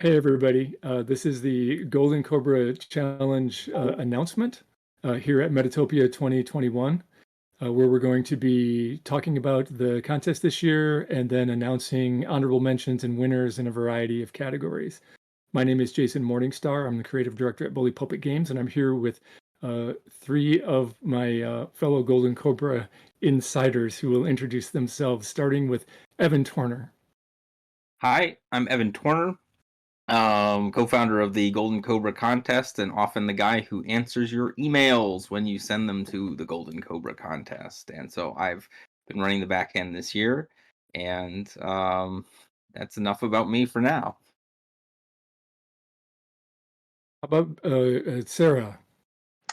Hey everybody, this is the Golden Cobra Challenge announcement here at Metatopia 2021, where we're going to be talking about the contest this year and then announcing honorable mentions and winners in a variety of categories. My name is Jason Morningstar. I'm the creative director at Bully Pulpit Games, and I'm here with three of my fellow Golden Cobra insiders who will introduce themselves, starting with Evan Torner. Hi, I'm Evan Torner, co-founder of the Golden Cobra contest, and often the guy who answers your emails when you send them to the Golden Cobra contest. And so I've been running the back end this year, and that's enough about me for now. How about Sara?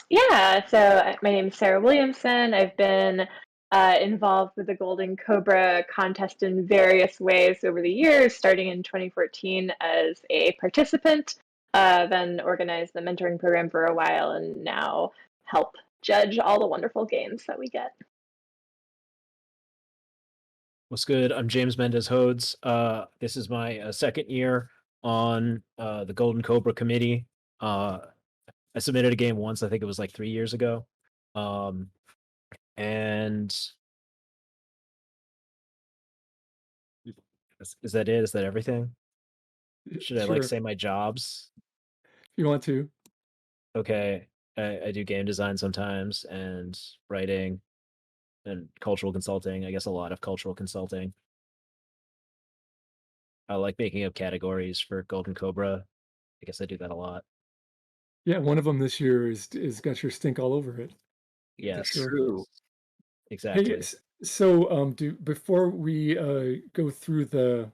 Yeah, so my name is Sara Williamson. I've been involved with the Golden Cobra contest in various ways over the years, starting in 2014 as a participant, then organized the mentoring program for a while, and now help judge all the wonderful games that we get. What's good? I'm James Mendez Hodes. This is my second year on the Golden Cobra committee. I submitted a game once. I think it was like 3 years ago. And is that it? Is that everything? Should I like Sure, say my jobs? if you want to. Okay, I do game design sometimes and writing and cultural consulting. I guess a lot of cultural consulting. I like making up categories for Golden Cobra. I guess I do that a lot. Yeah, one of them this year is got your stink all over it, for Yes, sure. True. Hey, exactly. so do before we go through the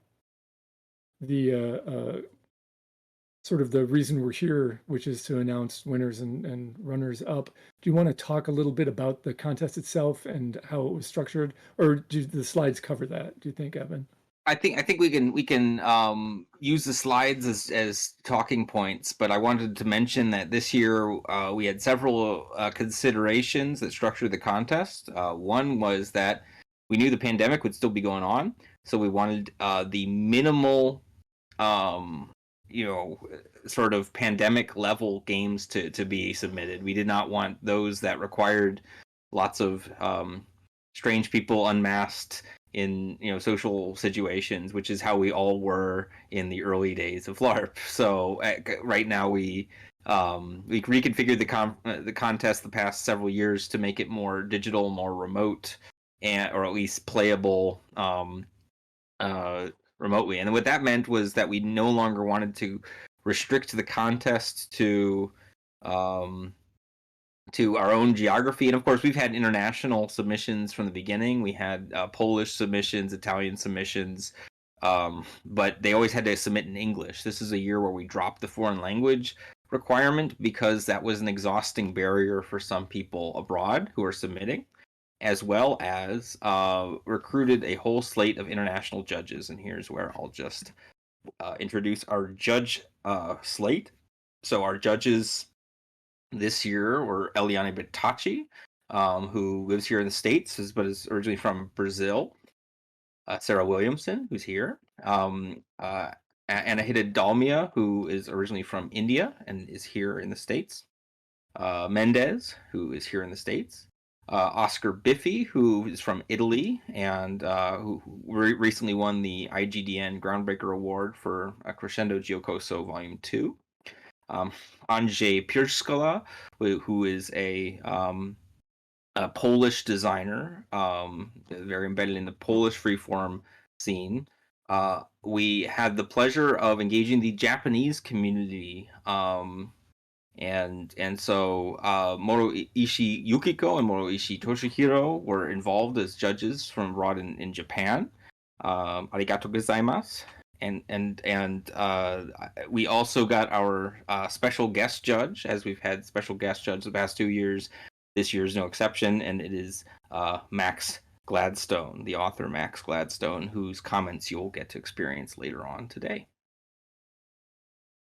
sort of the reason we're here, which is to announce winners and runners up, do you want to talk a little bit about the contest itself and how it was structured, or do the slides cover that? Do you think, Evan? I think we can use the slides as talking points, but I wanted to mention that this year we had several considerations that structured the contest. One was that we knew the pandemic would still be going on, so we wanted the minimal, um, you know, sort of pandemic level games to be submitted. We did not want those that required lots of strange people unmasked in social situations, which is how we all were in the early days of LARP. So right now we reconfigured the contest the past several years to make it more digital, more remote, or at least playable remotely. And what that meant was that we no longer wanted to restrict the contest to our own geography. And of course, we've had international submissions from the beginning. We had Polish submissions, Italian submissions, but they always had to submit in English. This is a year where we dropped the foreign language requirement because that was an exhausting barrier for some people abroad who are submitting, as well as recruited a whole slate of international judges. And here's where I'll just introduce our judge slate. So our judges this year were Eliane Bertacci, who lives here in the States, but is originally from Brazil. Sara Williamson, who's here. Anahita Dalmia, who is originally from India and is here in the States. Mendez, who is here in the States. Oscar Biffy, who is from Italy and who recently won the IGDN Groundbreaker Award for Crescendo Giocoso Volume 2. Andrzej Pierskala, who is a Polish designer, very embedded in the Polish freeform scene. We had the pleasure of engaging the Japanese community, and so Moroishi Yukiko and Moroishi Toshihiro were involved as judges from abroad in Japan. Arigato gozaimasu. And we also got our special guest judge, as we've had special guest judge the past 2 years. This year's no exception, and it is Max Gladstone, the author Max Gladstone, whose comments you'll get to experience later on today.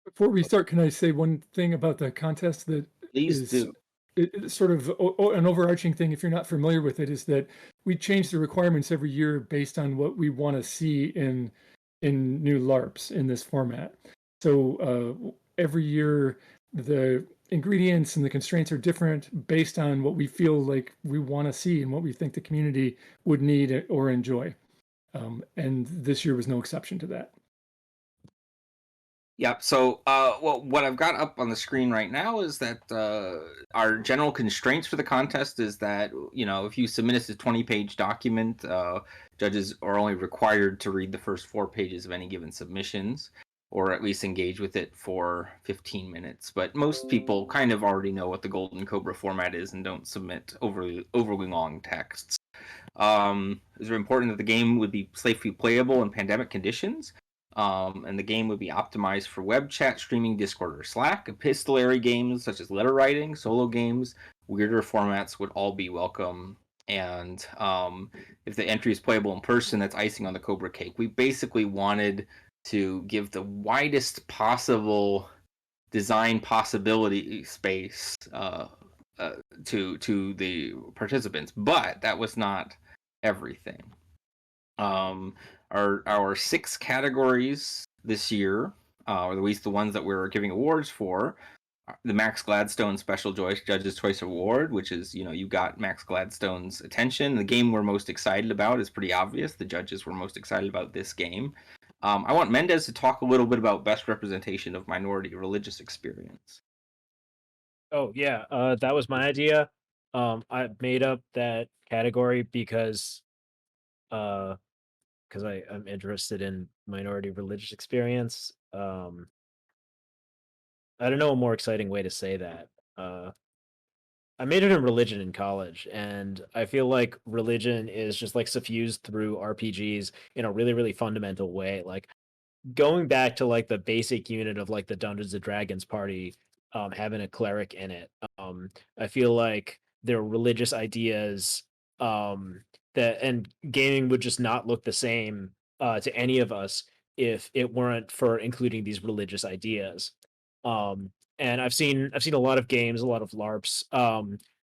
Before we start, can I say one thing about the contest that Please is do. it's sort of an overarching thing, if you're not familiar with it, is that we change the requirements every year based on what we want to see in new LARPs in this format. So every year, the ingredients and the constraints are different based on what we feel like we want to see and what we think the community would need or enjoy. And this year was no exception to that. Yeah. So, well, what I've got up on the screen right now is that our general constraints for the contest is that, if you submit us a 20-page document, judges are only required to read the first 4 pages of any given submissions, or at least engage with it for 15 minutes. But most people kind of already know what the Golden Cobra format is and don't submit overly long texts. It's very important that the game would be safely playable in pandemic conditions. And the game would be optimized for web chat, streaming, Discord, or Slack. Epistolary games such as letter writing, solo games, weirder formats would all be welcome. And if the entry is playable in person, that's icing on the Cobra cake. We basically wanted to give the widest possible design possibility space to the participants, but that was not everything. Our 6 categories this year, or at least the ones that we're giving awards for, the Max Gladstone Special Judge's Choice Award, which is, you got Max Gladstone's attention. The game we're most excited about is pretty obvious. The judges were most excited about this game. I want Mendez to talk a little bit about best representation of minority religious experience. Oh yeah, that was my idea. I made up that category because I'm interested in minority religious experience. I don't know a more exciting way to say that. I majored in religion in college, and I feel like religion is just like suffused through RPGs in a really, really fundamental way. Like going back to like the basic unit of like the Dungeons and Dragons party, having a cleric in it. I feel like there are religious ideas that and gaming would just not look the same to any of us if it weren't for including these religious ideas. And I've seen a lot of games, a lot of LARPs,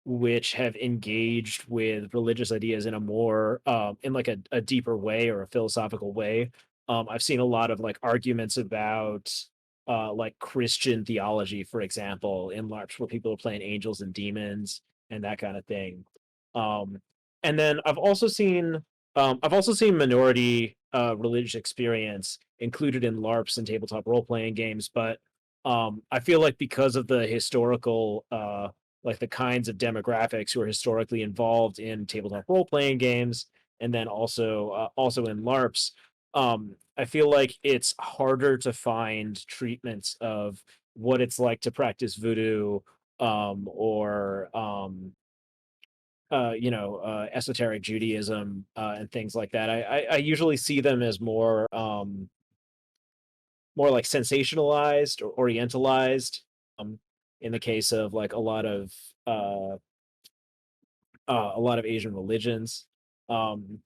which have engaged with religious ideas in a more in like a deeper way or a philosophical way. I've seen a lot of like arguments about like Christian theology, for example, in LARPs where people are playing angels and demons and that kind of thing. Um, and then I've also seen minority religious experience included in LARPs and tabletop role playing games, but I feel like because of the historical like the kinds of demographics who are historically involved in tabletop role playing games and then also in LARPs, I feel like it's harder to find treatments of what it's like to practice voodoo or esoteric Judaism and things like that. I usually see them as more like sensationalized or orientalized. Um, in the case of like uh, a lot of Asian religions. Um,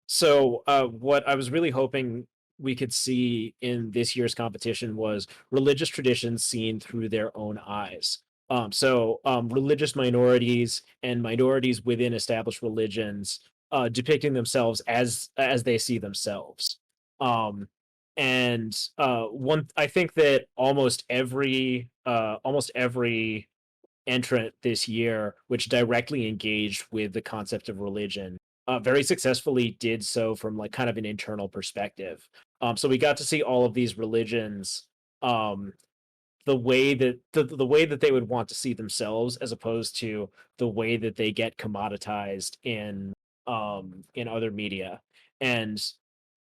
so what I was really hoping we could see in this year's competition was religious traditions seen through their own eyes. Religious minorities and minorities within established religions depicting themselves as they see themselves. Um, and one, I think that almost every entrant this year, which directly engaged with the concept of religion, very successfully did so from like kind of an internal perspective. So we got to see all of these religions, um, the way that they would want to see themselves, as opposed to the way that they get commoditized in other media. And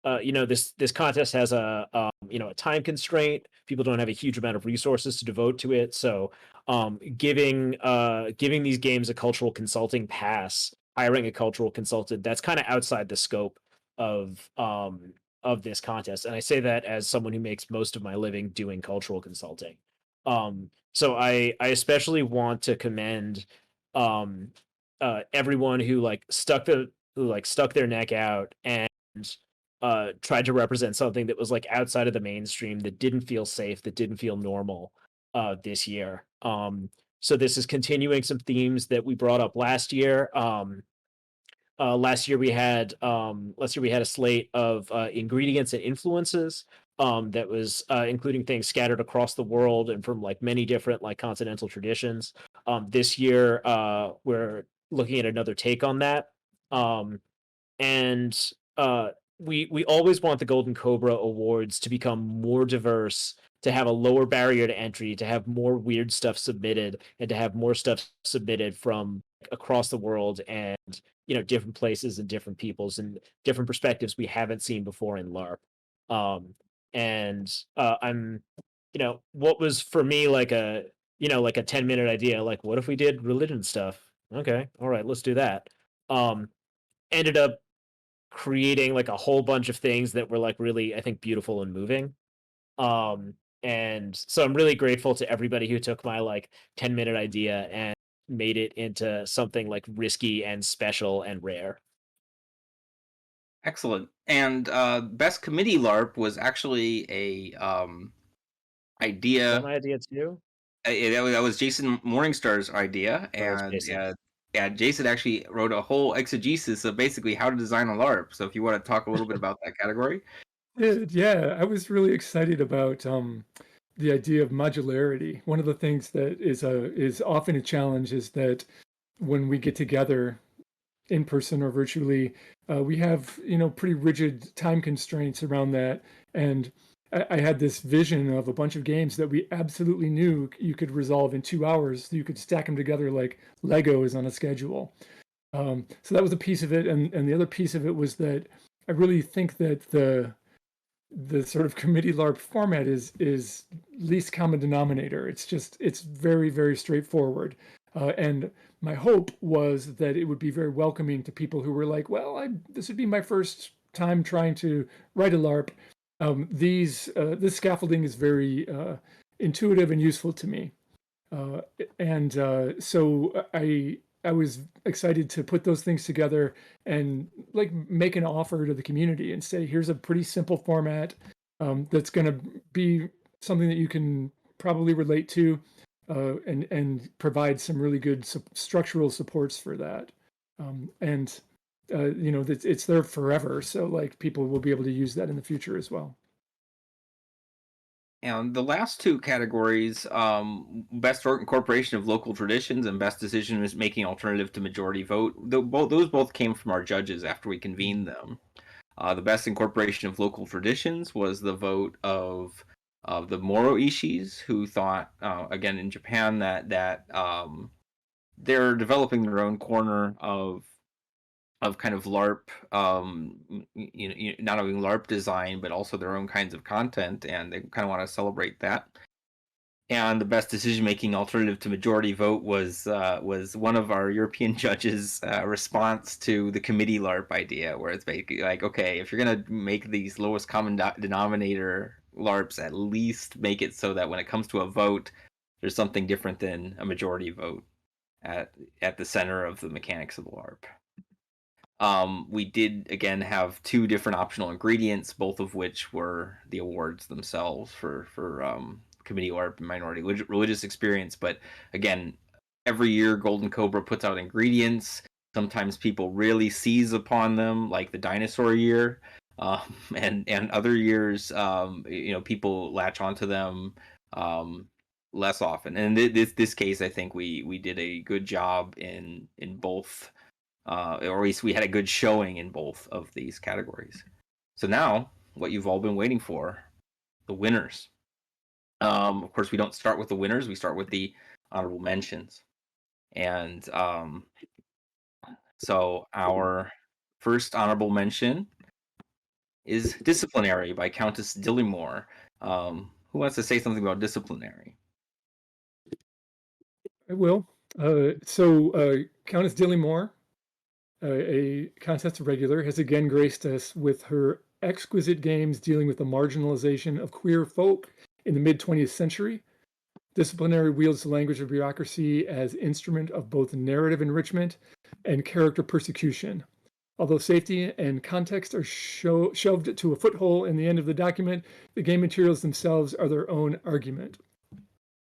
this contest has a time constraint. People don't have a huge amount of resources to devote to it, so giving these games a cultural consulting pass, hiring a cultural consultant, that's kind of outside the scope of this contest. And I say that as someone who makes most of my living doing cultural consulting. So I especially want to commend um everyone who stuck their neck out and tried to represent something that was like outside of the mainstream, that didn't feel safe, that didn't feel normal this year. So this is continuing some themes that we brought up last year. Last year we had a slate of ingredients and influences. that was including things scattered across the world and from like many different like continental traditions. This year, we're looking at another take on that. And we always want the Golden Cobra Awards to become more diverse, to have a lower barrier to entry, to have more weird stuff submitted, and to have more stuff submitted from across the world and different places and different peoples and different perspectives we haven't seen before in LARP. And I'm what was for me like a like a 10-minute idea, like what if we did religion stuff? Okay, all right, let's do that. Um, Ended up creating like a whole bunch of things that were like really, I think, beautiful and moving. And so I'm really grateful to everybody who took my like 10-minute idea and made it into something like risky and special and rare. Excellent. And best committee LARP was actually a Is idea. that my idea too? That was Jason Morningstar's idea, That was and Jason. yeah, Jason actually wrote a whole exegesis of basically how to design a LARP. So if you want to talk a little bit about that category. Yeah, I was really excited about the idea of modularity. One of the things that is often a challenge is that when we get together in person or virtually, we have pretty rigid time constraints around that. And I had this vision of a bunch of games that we absolutely knew you could resolve in 2 hours. So you could stack them together like Legos on a schedule. So that was a piece of it, and the other piece of it was that I really think that the sort of committee LARP format is least common denominator. It's very, very straightforward. And my hope was that it would be very welcoming to people who were like, well, this would be my first time trying to write a LARP. This scaffolding is very intuitive and useful to me. So I was excited to put those things together and like make an offer to the community and say, here's a pretty simple format that's going to be something that you can probably relate to and provide some really good structural supports for that. It's there forever. So like people will be able to use that in the future as well. And the last two categories, best incorporation of local traditions and best decision making alternative to majority vote, those both came from our judges after we convened them. The best incorporation of local traditions was the vote of the Moro Ishis, who thought, again in Japan, that they're developing their own corner of kind of LARP, not only LARP design, but also their own kinds of content, and they kind of want to celebrate that. And the best decision-making alternative to majority vote was one of our European judges' response to the committee LARP idea, where it's basically like, okay, if you're gonna make these lowest common denominator LARPs, at least make it so that when it comes to a vote, there's something different than a majority vote at the center of the mechanics of the LARP. We did again have two different optional ingredients, both of which were the awards themselves for committee LARP and minority religious experience. But again, every year Golden Cobra puts out ingredients. Sometimes people really seize upon them, like the dinosaur year, and other years, people latch onto them less often. And this case, I think we did a good job in both. Or at least we had a good showing in both of these categories. So now, what you've all been waiting for, the winners. Of course, we don't start with the winners. We start with the honorable mentions. And so our first honorable mention is Disciplinary by Countess Dillimore. Who wants to say something about Disciplinary? I will. Countess Dillimore, a contest regular, has again graced us with her exquisite games dealing with the marginalization of queer folk in the mid-20th century. Disciplinary wields the language of bureaucracy as instrument of both narrative enrichment and character persecution. Although safety and context are shoved to a foothole in the end of the document, the game materials themselves are their own argument.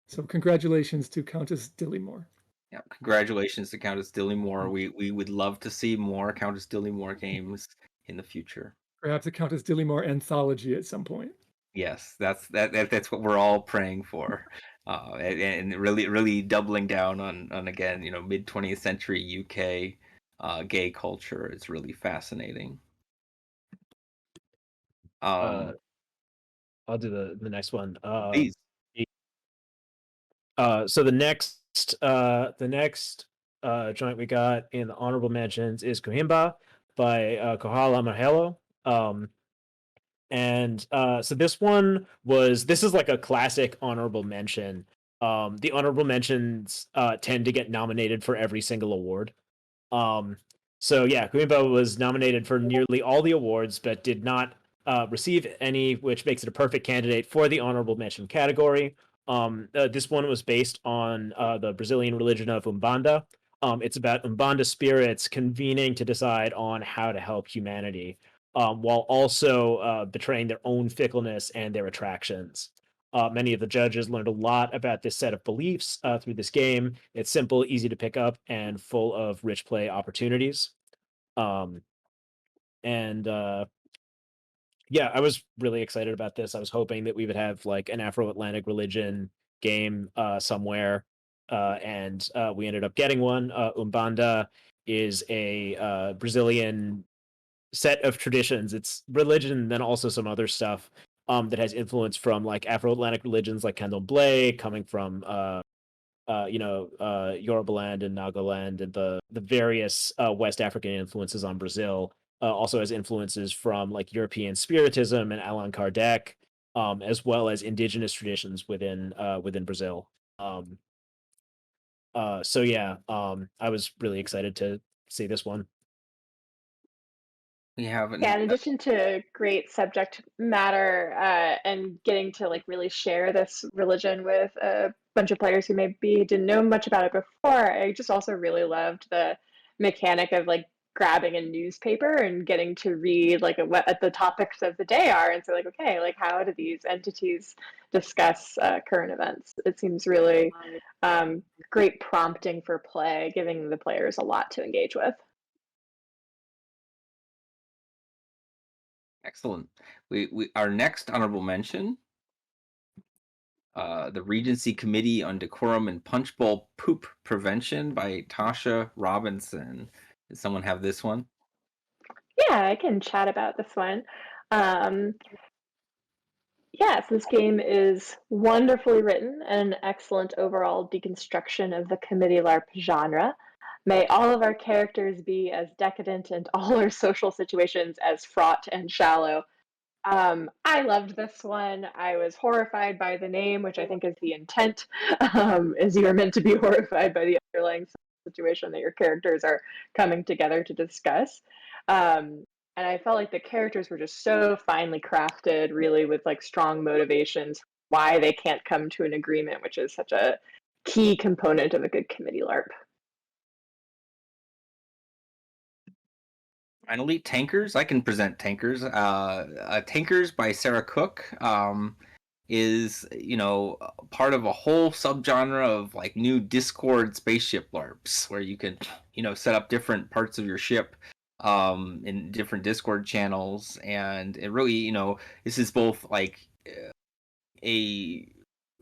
So congratulations to Countess Dillimore. Yeah, congratulations to Countess Dillimore. We would love to see more Countess Dillimore games in the future. Perhaps a Countess Dillimore anthology at some point. Yes, that's what we're all praying for, and really doubling down on again, mid 20th century UK gay culture is really fascinating. Uh, I'll do the next one. Please. So the next joint we got in the honorable mentions is Cohimba by Kohala Mahelo. So this is like a classic honorable mention. The honorable mentions tend to get nominated for every single award. So yeah, Cohimba was nominated for nearly all the awards, but did not receive any, which makes it a perfect candidate for the honorable mention category. This one was based on the Brazilian religion of Umbanda. It's about Umbanda spirits convening to decide on how to help humanity, while also betraying their own fickleness and their attractions. Many of the judges learned a lot about this set of beliefs through this game. It's simple, easy to pick up, and full of rich play opportunities. Um, and Yeah, I was really excited about this. I was hoping that we would have like an Afro-Atlantic religion game somewhere, and we ended up getting one. Umbanda is a Brazilian set of traditions. It's religion, then also some other stuff that has influence from like Afro-Atlantic religions like Candomblé, coming from Yorubaland and Nagaland, and the various West African influences on Brazil. Also has influences from like European Spiritism and Allan Kardec, as well as indigenous traditions within Brazil. I was really excited to see this one. We have Yeah, in addition to great subject matter and getting to like really share this religion with a bunch of players who maybe didn't know much about it before, I just also really loved the mechanic of like grabbing a newspaper and getting to read like what the topics of the day are, and so like, okay, like how do these entities discuss current events? It seems really great prompting for play, giving the players a lot to engage with. excellent. We our next honorable mention, the Regency Committee on Decorum and Punch Bowl Poop Prevention by Tasha Robinson. Does someone have this one? Yeah, I can chat about this one. Yes, this game is wonderfully written and an excellent overall deconstruction of the committee LARP genre. May all of our characters be as decadent and all our social situations as fraught and shallow. I loved this one. I was horrified by the name, which I think is the intent, is you are meant to be horrified by the underlying situation that your characters are coming together to discuss. And I felt like the characters were just so finely crafted, really with like strong motivations why they can't come to an agreement, which is such a key component of a good committee LARP. Finally, Tankers. I can present Tankers. Tankers by Sarah Cook is part of a whole subgenre of like new Discord spaceship LARPs, where you can set up different parts of your ship in different Discord channels, and it really this is both like a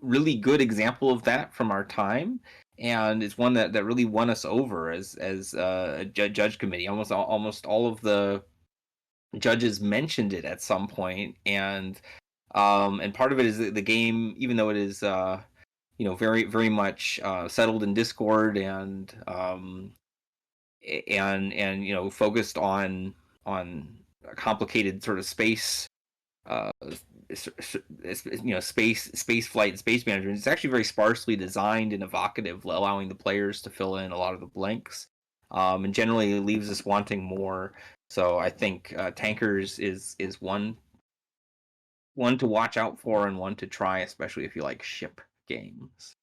really good example of that from our time, and it's one that really won us over as a judge committee. Almost all of the judges mentioned it at some point, and part of it is the game, even though it is very very much settled in Discord and focused on a complicated sort of space space flight, space management. It's actually very sparsely designed and evocative, allowing the players to fill in a lot of the blanks, and generally leaves us wanting more. So I think Tankers is one to watch out for and one to try, especially if you like ship games.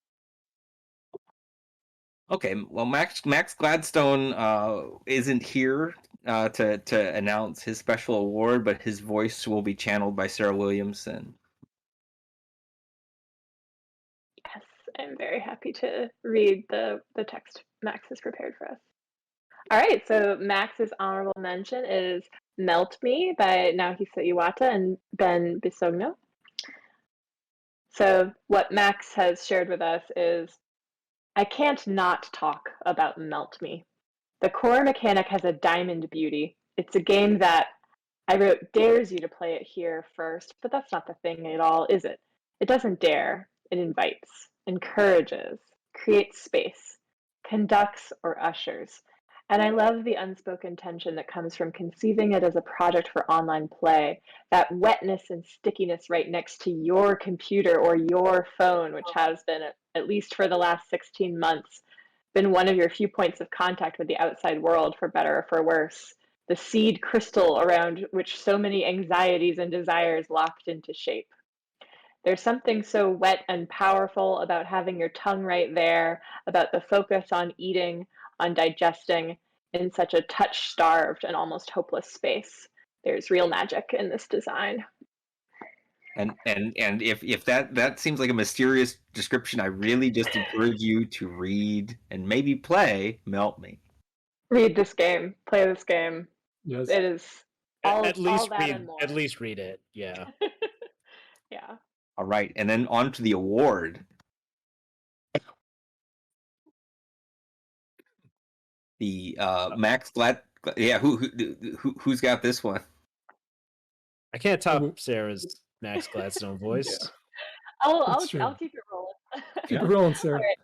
Okay, well, Max Gladstone isn't here to announce his special award, but his voice will be channeled by Sara Williamson. Yes, I'm very happy to read the text Max has prepared for us. All right, so Max's honorable mention is Melt Me by Naohisa Iwata and Ben Bisogno. So what Max has shared with us is, I can't not talk about Melt Me. The core mechanic has a diamond beauty. It's a game that I wrote dares you to play it here first, but that's not the thing at all, is it? It doesn't dare. It invites, encourages, creates space, conducts or ushers. And I love the unspoken tension that comes from conceiving it as a project for online play, that wetness and stickiness right next to your computer or your phone, which has been, at least for the last 16 months, been one of your few points of contact with the outside world, for better or for worse. The seed crystal around which so many anxieties and desires locked into shape. There's something so wet and powerful about having your tongue right there, about the focus on eating, on digesting, in such a touch-starved and almost hopeless space. There's real magic in this design. And if that seems like a mysterious description, I really just encourage you to read and maybe play Melt Me. Read this game, play this game. Yes. It is all that read, and more. At least read it, yeah. Yeah. All right, and then on to the award. The Max Glad. Yeah, who's got this one? I can't top Sarah's Max Gladstone voice. Yeah. I'll true. I'll keep it rolling. Keep it rolling, Sarah. All right.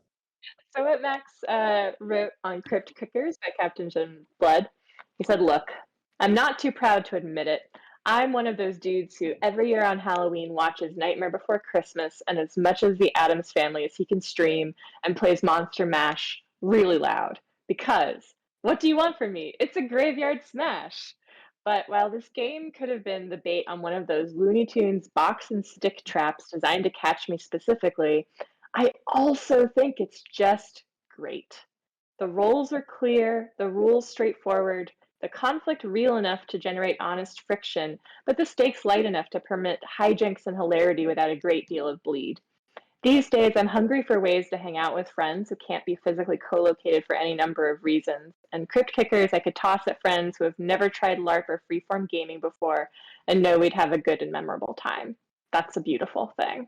So what Max wrote on Crypt Kickers by Captain Jim Blood, he said, "Look, I'm not too proud to admit it. I'm one of those dudes who every year on Halloween watches Nightmare Before Christmas and as much as the Addams Family as he can stream and plays Monster Mash really loud. Because what do you want from me? It's a graveyard smash." But while this game could have been the bait on one of those Looney Tunes box and stick traps designed to catch me specifically, I also think it's just great. The roles are clear, the rules straightforward, the conflict real enough to generate honest friction, but the stakes light enough to permit hijinks and hilarity without a great deal of bleed. These days, I'm hungry for ways to hang out with friends who can't be physically co-located for any number of reasons. And Crypt Kickers I could toss at friends who have never tried LARP or freeform gaming before and know we'd have a good and memorable time. That's a beautiful thing.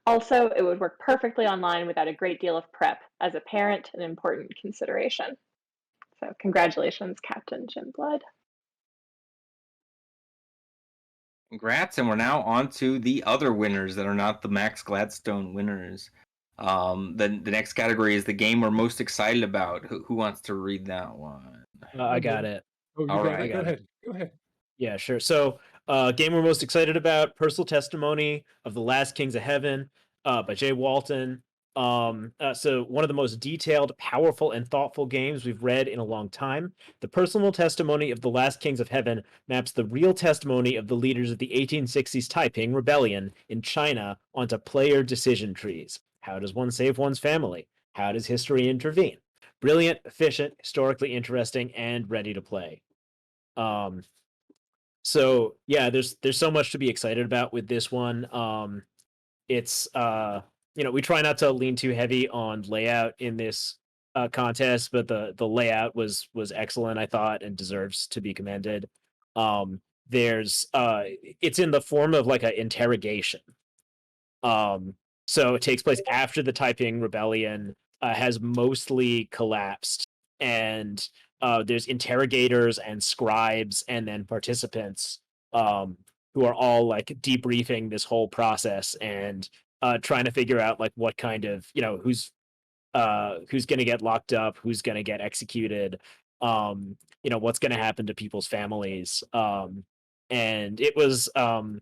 Also, it would work perfectly online without a great deal of prep. As a parent, an important consideration. So congratulations, Captain Jim Blood. Congrats, and we're now on to the other winners that are not the Max Gladstone winners. The next category is the game we're most excited about. Who wants to read that one? I got it. Oh, you All got right. it? Go ahead. Go ahead. Yeah, sure. So, game we're most excited about: Personal Testimony of the Last Kings of Heaven, by Jay Walton. So one of the most detailed, powerful, and thoughtful games we've read in a long time. The personal testimony of the Last Kings of Heaven maps the real testimony of the leaders of the 1860s Taiping Rebellion in China onto player decision trees. How does one save one's family? How does history intervene? Brilliant, efficient, historically interesting, and ready to play. So yeah, there's so much to be excited about with this one. It's we try not to lean too heavy on layout in this contest, but the layout was excellent, I thought, and deserves to be commended. There's it's in the form of like an interrogation. So it takes place after the Taiping Rebellion has mostly collapsed, and there's interrogators and scribes and then participants who are all like debriefing this whole process and trying to figure out like what kind of who's going to get locked up, who's going to get executed, what's going to happen to people's families. And it was so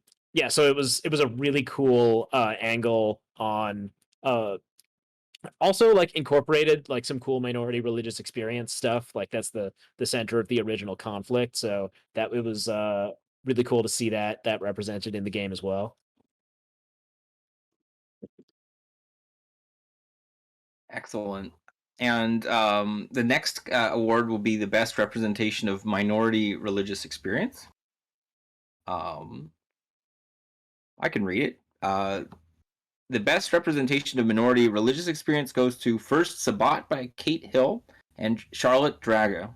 it was a really cool angle on also like incorporated like some cool minority religious experience stuff. Like that's the center of the original conflict. So that it was really cool to see that represented in the game as well. Excellent. And the next award will be the best representation of minority religious experience. I can read it. The best representation of minority religious experience goes to First Sabbat by Kate Hill and Charlotte Drago.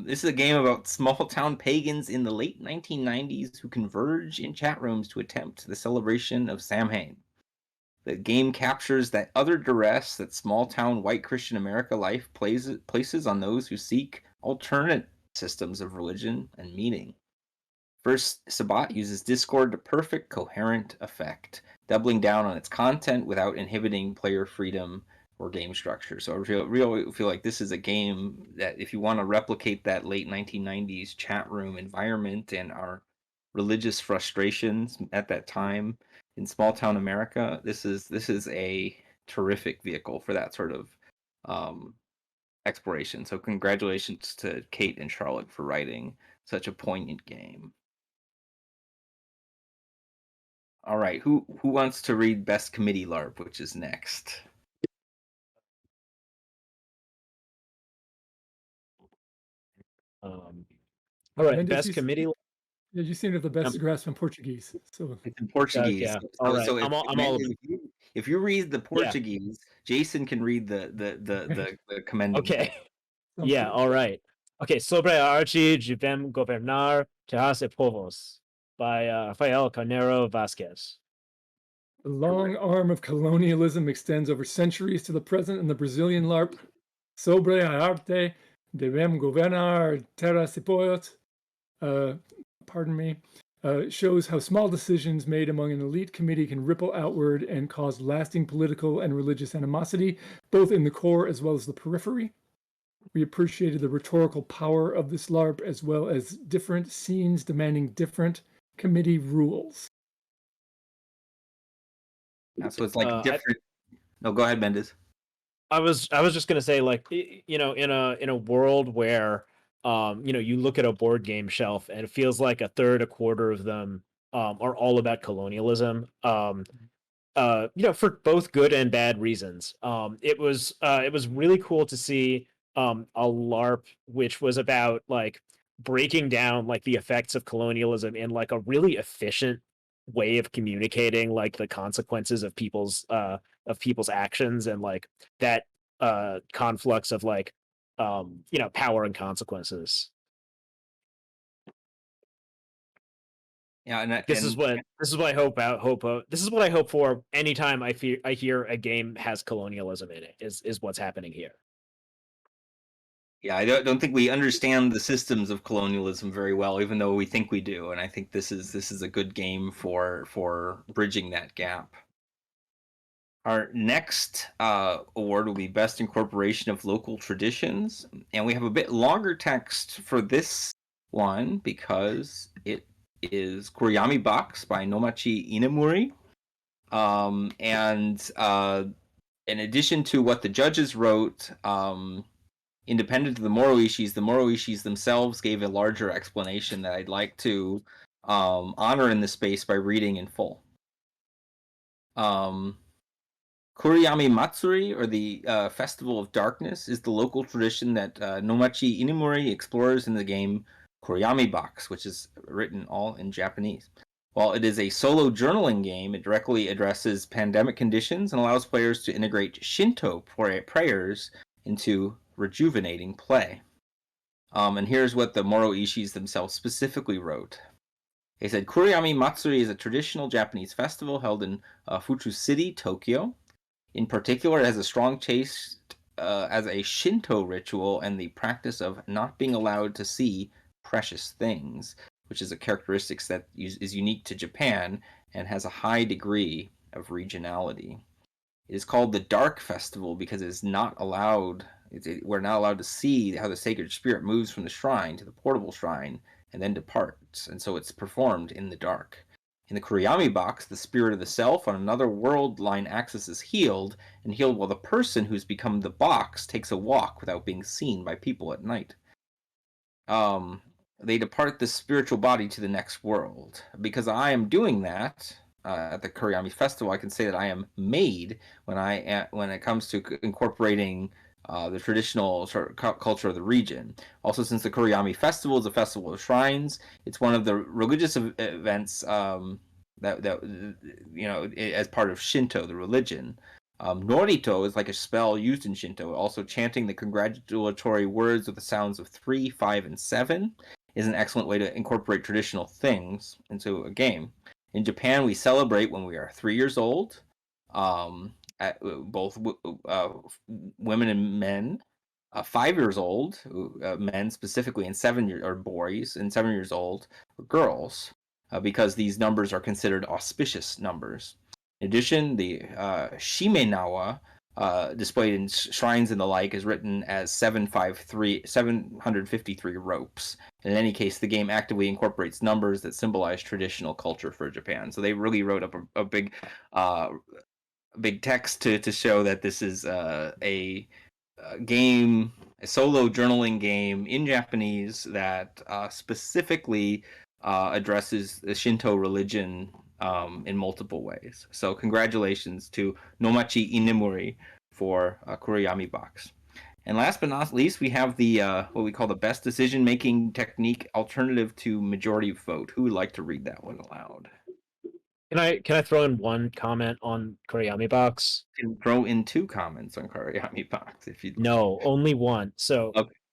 This is a game about small-town pagans in the late 1990s who converge in chat rooms to attempt the celebration of Samhain. The game captures that utter duress that small-town white Christian America life places on those who seek alternate systems of religion and meaning. First, Sabat uses Discord to perfect coherent effect, doubling down on its content without inhibiting player freedom or game structure. So I really feel like this is a game that if you want to replicate that late 1990s chat room environment and our religious frustrations at that time in small town America, this is a terrific vehicle for that sort of exploration. So congratulations to Kate and Charlotte for writing such a poignant game. All right, who wants to read Best Committee LARP, which is next? All right, Mendez, best committee. Yeah, you seem to have the best grasp on Portuguese. So It's in Portuguese. Yeah, all right. So I'm all. if you read the Portuguese, Jason can read the commending. Okay. sounds Yeah, good. all right. Okay, Sobre a arte de bem governar terras e povos by Rafael Carneiro Vasquez. The long arm of colonialism extends over centuries to the present in the Brazilian LARP Sobre a arte de bem governar terras e povos. Shows how small decisions made among an elite committee can ripple outward and cause lasting political and religious animosity, both in the core as well as the periphery. We appreciated the rhetorical power of this LARP as well as different scenes demanding different committee rules. Yeah, so it's like different. No, go ahead, Mendez. I was just gonna say, like, in a world where you look at a board game shelf and it feels like a third, a quarter of them are all about colonialism. For both good and bad reasons. It was really cool to see a LARP which was about like breaking down like the effects of colonialism in like a really efficient way of communicating like the consequences of people's actions and like that conflux of like power and consequences. Yeah, and This is what I hope for anytime I hear a game has colonialism in it is what's happening here. Yeah, I don't think we understand the systems of colonialism very well, even though we think we do. And I think this is a good game for bridging that gap. Our next award will be Best Incorporation of Local Traditions, and we have a bit longer text for this one because it is Kuriyami Box by Nomachi Inamuri. In addition to what the judges wrote, independent of the Moroishis themselves gave a larger explanation that I'd like to honor in this space by reading in full. Kuriyami Matsuri, or the Festival of Darkness, is the local tradition that Nomachi Inamuri explores in the game Kuriyami Box, which is written all in Japanese. While it is a solo journaling game, it directly addresses pandemic conditions and allows players to integrate Shinto prayers into rejuvenating play. And here's what the Moroishis themselves specifically wrote. They said, Kuriyami Matsuri is a traditional Japanese festival held in Fuchu City, Tokyo. In particular, it has a strong taste as a Shinto ritual and the practice of not being allowed to see precious things, which is a characteristic that is unique to Japan and has a high degree of regionality. It is called the Dark Festival because it is not allowed. We're not allowed to see how the sacred spirit moves from the shrine to the portable shrine and then departs, and so it's performed in the dark. In the Kuriyami Box, the spirit of the self on another world line axis is healed while the person who's become the box takes a walk without being seen by people at night. They depart the spiritual body to the next world. Because I am doing that at the Kuriyami Festival, I can say that I am made when it comes to incorporating the traditional sort of culture of the region. Also, since the Kuriyami Festival is a festival of shrines, it's one of the religious events that as part of Shinto, the religion. Norito is like a spell used in Shinto. Also, chanting the congratulatory words with the sounds of 3, 5, and 7 is an excellent way to incorporate traditional things into a game. In Japan, we celebrate when we are 3 years old. both women and men, 5 years old, men specifically, and 7 years, or boys, and 7 years old, girls, because these numbers are considered auspicious numbers. In addition, the Shimenawa, displayed in shrines and the like, is written as 753 ropes. In any case, the game actively incorporates numbers that symbolize traditional culture for Japan. So they really wrote up a big text to show that this is a game, a solo journaling game in Japanese that specifically addresses the Shinto religion in multiple ways. So congratulations to Nomachi Inemuri for Kuriyami Box. And last but not least, we have the what we call the best decision-making technique alternative to majority vote. Who would like to read that one aloud? Can I throw in one comment on Kuriyami Box? You can throw in 2 comments on Kuriyami Box if you'd like. No, only one. So,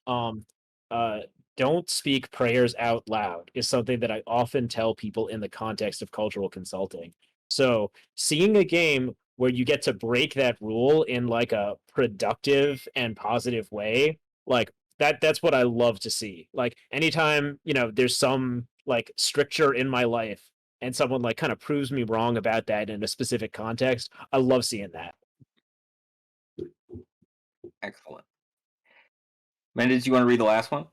Okay. Don't speak prayers out loud is something that I often tell people in the context of cultural consulting. So, seeing a game where you get to break that rule in like a productive and positive way, like that's what I love to see. Like anytime, there's some like stricture in my life and someone like kind of proves me wrong about that in a specific context, I love seeing that. Excellent. Mendez, you want to read the last one?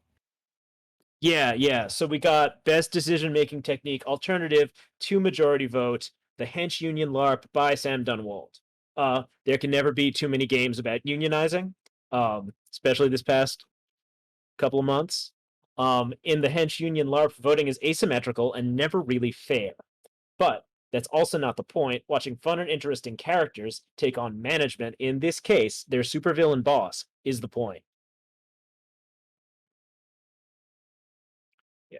Yeah. So we got best decision-making technique alternative to majority vote, the Hench Union LARP by Sam Dunwald. There can never be too many games about unionizing, especially this past couple of months. In the Hench Union LARP, voting is asymmetrical and never really fair. But that's also not the point. Watching fun and interesting characters take on management, in this case, their supervillain boss, is the point. Yeah.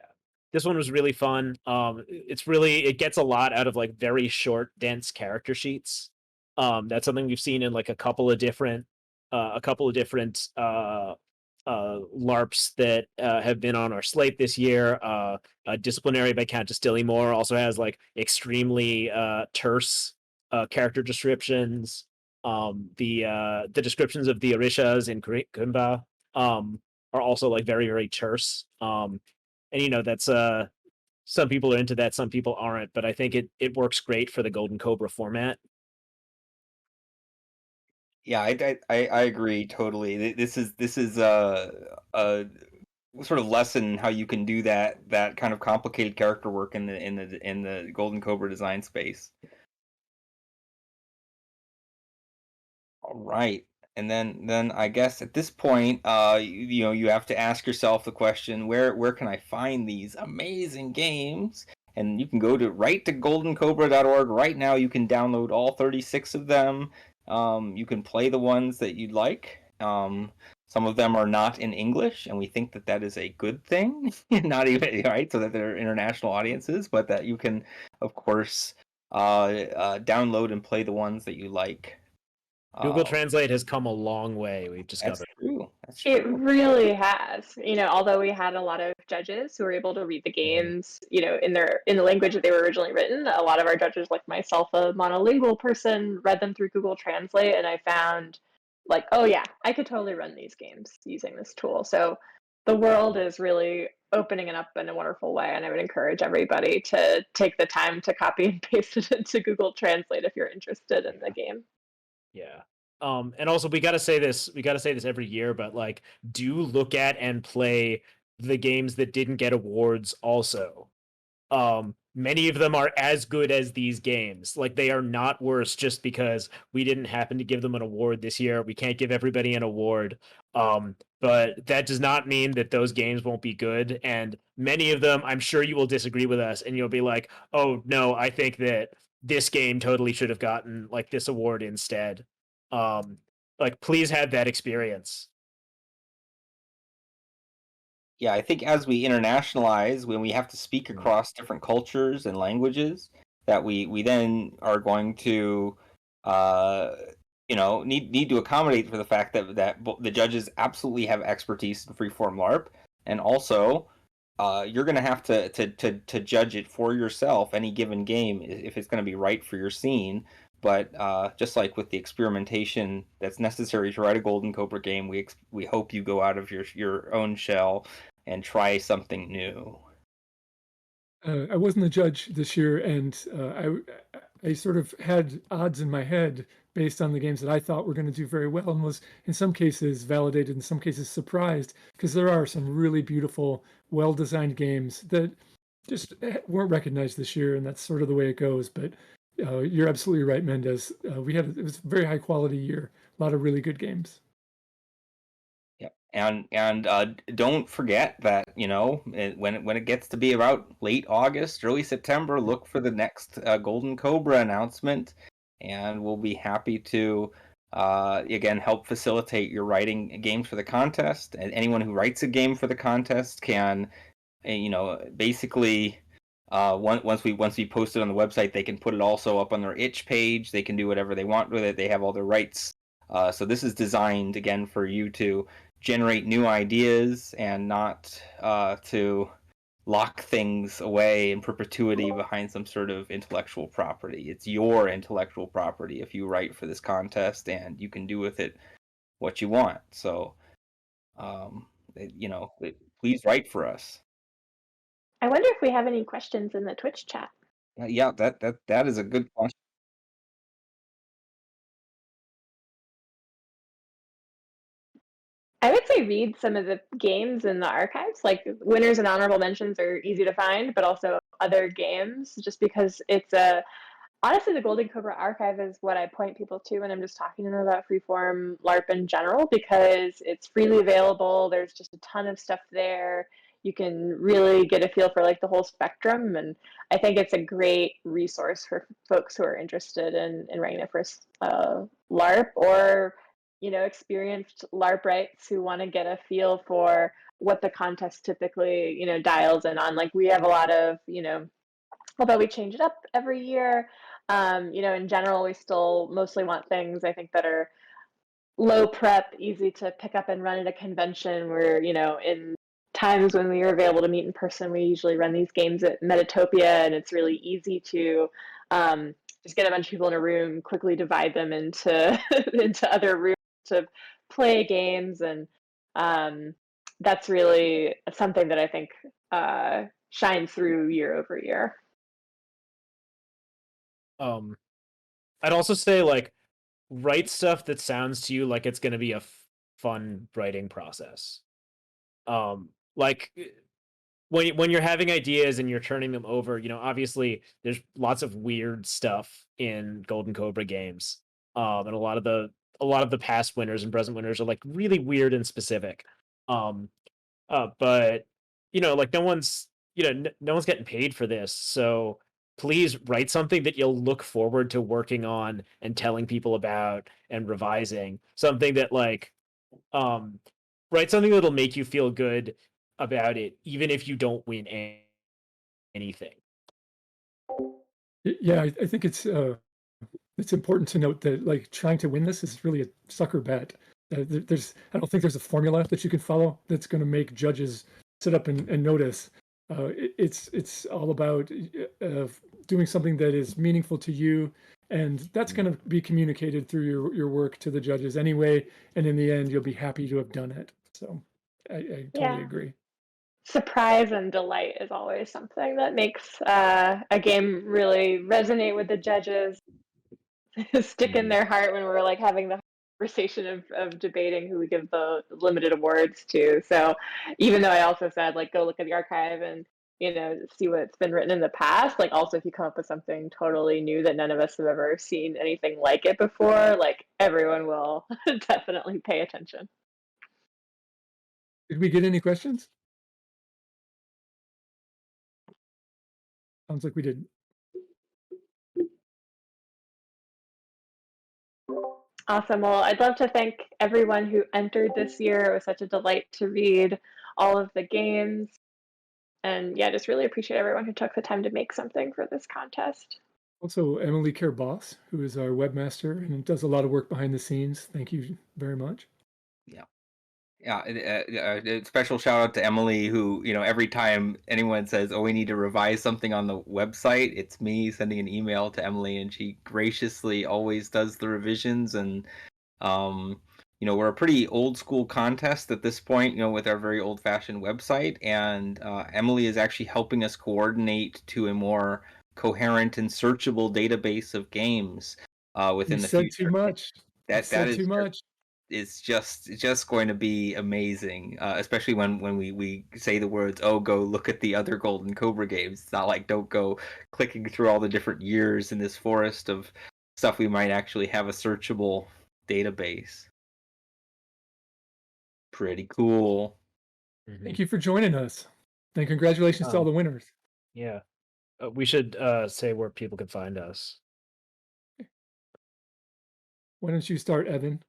This one was really fun. It gets a lot out of like very short, dense character sheets. That's something we've seen in like a couple of different LARPs that have been on our slate this year. Disciplinary by Count Distillimore also has like extremely terse character descriptions. The descriptions of the Orishas in Kumba are also like very, very terse. And that's some people are into that, some people aren't, but I think it works great for the Golden Cobra format. Yeah, I agree totally. This is a sort of lesson how you can do that kind of complicated character work in the Golden Cobra design space. All right. And then I guess at this point, you have to ask yourself the question, where can I find these amazing games? And you can go right to goldencobra.org right now. You can download all 36 of them. You can play the ones that you'd like. Some of them are not in English, and we think that is a good thing. Not even right, so that they're international audiences, but that you can, of course, download and play the ones that you like. Google Translate has come a long way. We've discovered. That's true. It really has. Although we had a lot of judges who were able to read the games, in the language that they were originally written. A lot of our judges, like myself, a monolingual person, read them through Google Translate, and I found like, oh yeah, I could totally run these games using this tool. So the world is really opening it up in a wonderful way, and I would encourage everybody to take the time to copy and paste it into Google Translate if you're interested in the game. Yeah. And also we gotta say this every year, but like do look at and play the games that didn't get awards also. Many of them are as good as these games. Like they are not worse just because we didn't happen to give them an award this year. We can't give everybody an award. But that does not mean that those games won't be good. And many of them, I'm sure you will disagree with us and you'll be like, oh no, I think that this game totally should have gotten like this award instead. Like please have that experience. Yeah, I think as we internationalize, when we have to speak across different cultures and languages, that we then are going to need to accommodate for the fact that the judges absolutely have expertise in freeform LARP, and also you're going to have to judge it for yourself, any given game, if it's going to be right for your scene. But just like with the experimentation that's necessary to write a Golden Cobra game, we hope you go out of your own shell and try something new. I wasn't the judge this year, and I sort of had odds in my head based on the games that I thought were going to do very well, and was in some cases validated, in some cases surprised, because there are some really beautiful, well-designed games that just weren't recognized this year, and that's sort of the way it goes. But you're absolutely right, Mendez. It was a very high quality year, a lot of really good games. Yep. And don't forget that, when it gets to be about late August, early September, look for the next Golden Cobra announcement, and we'll be happy to again help facilitate your writing games for the contest. And anyone who writes a game for the contest can, basically once we post it on the website, they can put it also up on their itch page. They can do whatever they want with it. They have all their rights. So this is designed again for you to generate new ideas and not to lock things away in perpetuity behind some sort of intellectual property. It's your intellectual property if you write for this contest, and you can do with it what you want. So, please write for us. I wonder if we have any questions in the Twitch chat. Yeah, that is a good question. I would say read some of the games in the archives. Like winners and honorable mentions are easy to find, but also other games, just because honestly, the Golden Cobra archive is what I point people to when I'm just talking to them about freeform LARP in general, because it's freely available. There's just a ton of stuff there. You can really get a feel for like the whole spectrum, and I think it's a great resource for folks who are interested in writing their first LARP, or experienced LARP writes who want to get a feel for what the contest typically dials in on. Like we have a lot of although we change it up every year, in general, we still mostly want things, I think, that are low prep, easy to pick up and run at a convention where, in times when we are available to meet in person, we usually run these games at Metatopia, and it's really easy to just get a bunch of people in a room, quickly divide them into into other rooms to play games. And that's really something that I think shines through year over year. I'd also say like write stuff that sounds to you like it's going to be a fun writing process. Like when you're having ideas and you're turning them over, obviously there's lots of weird stuff in Golden Cobra games. And a lot of the past winners and present winners are like really weird and specific. But like no one's no one's getting paid for this, so please write something that you'll look forward to working on and telling people about and revising. Something that like write something that'll make you feel good about it, even if you don't win anything. Yeah, I think it's important to note that like trying to win this is really a sucker bet. I don't think there's a formula that you can follow that's going to make judges sit up and notice. It's all about doing something that is meaningful to you, and that's going to be communicated through your work to the judges anyway. And in the end, you'll be happy to have done it. So I totally agree. Surprise and delight is always something that makes a game really resonate with the judges, stick in their heart when we're like having the conversation of debating who we give the limited awards to. So even though I also said like go look at the archive and see what's been written in the past, like also if you come up with something totally new that none of us have ever seen anything like it before, like everyone will definitely pay attention. Did we get any questions? Sounds like we didn't. Awesome. Well, I'd love to thank everyone who entered this year. It was such a delight to read all of the games. And yeah, just really appreciate everyone who took the time to make something for this contest. Also, Emily Care Boss, who is our webmaster and does a lot of work behind the scenes. Thank you very much. Yeah. A special shout out to Emily, who, every time anyone says, "Oh, we need to revise something on the website," it's me sending an email to Emily, and she graciously always does the revisions. And we're a pretty old school contest at this point, with our very old fashioned website, and Emily is actually helping us coordinate to a more coherent and searchable database of games within You the said future. too much. You That said is too much. it's just going to be amazing, especially when we say the words, "Oh, go look at the other Golden Cobra games." It's not like don't go clicking through all the different years in this forest of stuff. We might actually have a searchable database. Pretty cool. Thank you for joining us. And congratulations to all the winners. Yeah. We should say where people can find us. Why don't you start, Evan?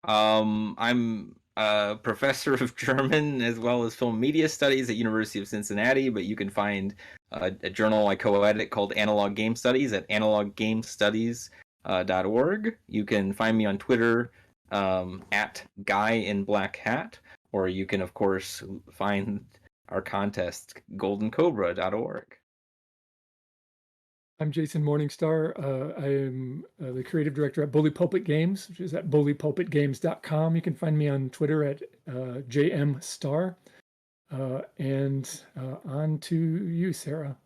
I'm a professor of German as well as film media studies at University of Cincinnati, but you can find a journal I co-edit called Analog Game Studies at analoggamestudies.org. You can find me on Twitter at Guy in Black Hat, or you can, of course, find our contest, goldencobra.org. I'm Jason Morningstar. I am the creative director at Bully Pulpit Games, which is at bullypulpitgames.com. You can find me on Twitter at jmstar. And on to you, Sarah.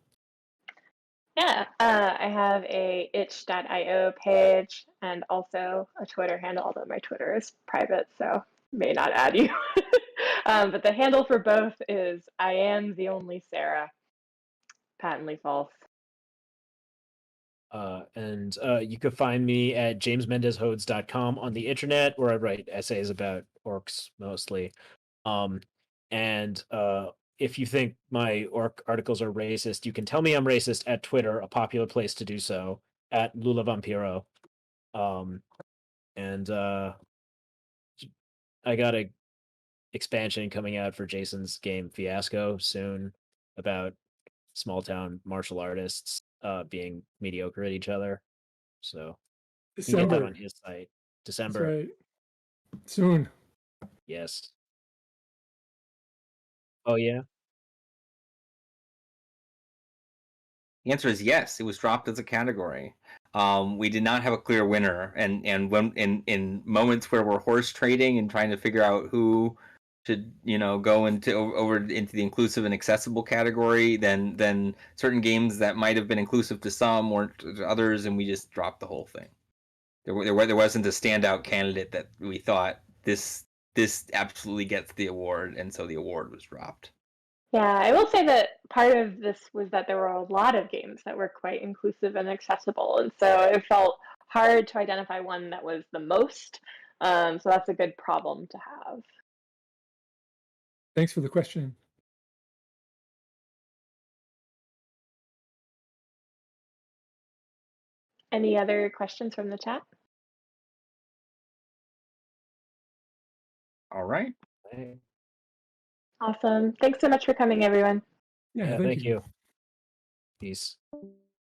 Yeah, I have a itch.io page and also a Twitter handle, although my Twitter is private, so may not add you. But the handle for both is I am the only Sarah. Patently false. And you can find me at jamesmendezhodes.com on the internet, where I write essays about orcs mostly. And if you think my orc articles are racist, you can tell me I'm racist at Twitter, a popular place to do so, at Lula Vampiro. And I got a expansion coming out for Jason's game Fiasco soon about small town martial artists being mediocre at each other. So you can get that December. on his site. That's December. right. Soon. Yes. Oh yeah. The answer is yes. It was dropped as a category. We did not have a clear winner, and when in moments where we're horse trading and trying to figure out who should go into over into the inclusive and accessible category, then certain games that might have been inclusive to some weren't to others, and we just dropped the whole thing. There wasn't a standout candidate that we thought this absolutely gets the award, and so the award was dropped. Yeah, I will say that part of this was that there were a lot of games that were quite inclusive and accessible, and so it felt hard to identify one that was the most. So that's a good problem to have. Thanks for the question. Any other questions from the chat? All right. Hey. Awesome. Thanks so much for coming, everyone. Yeah, Yeah, thank thank you. Peace.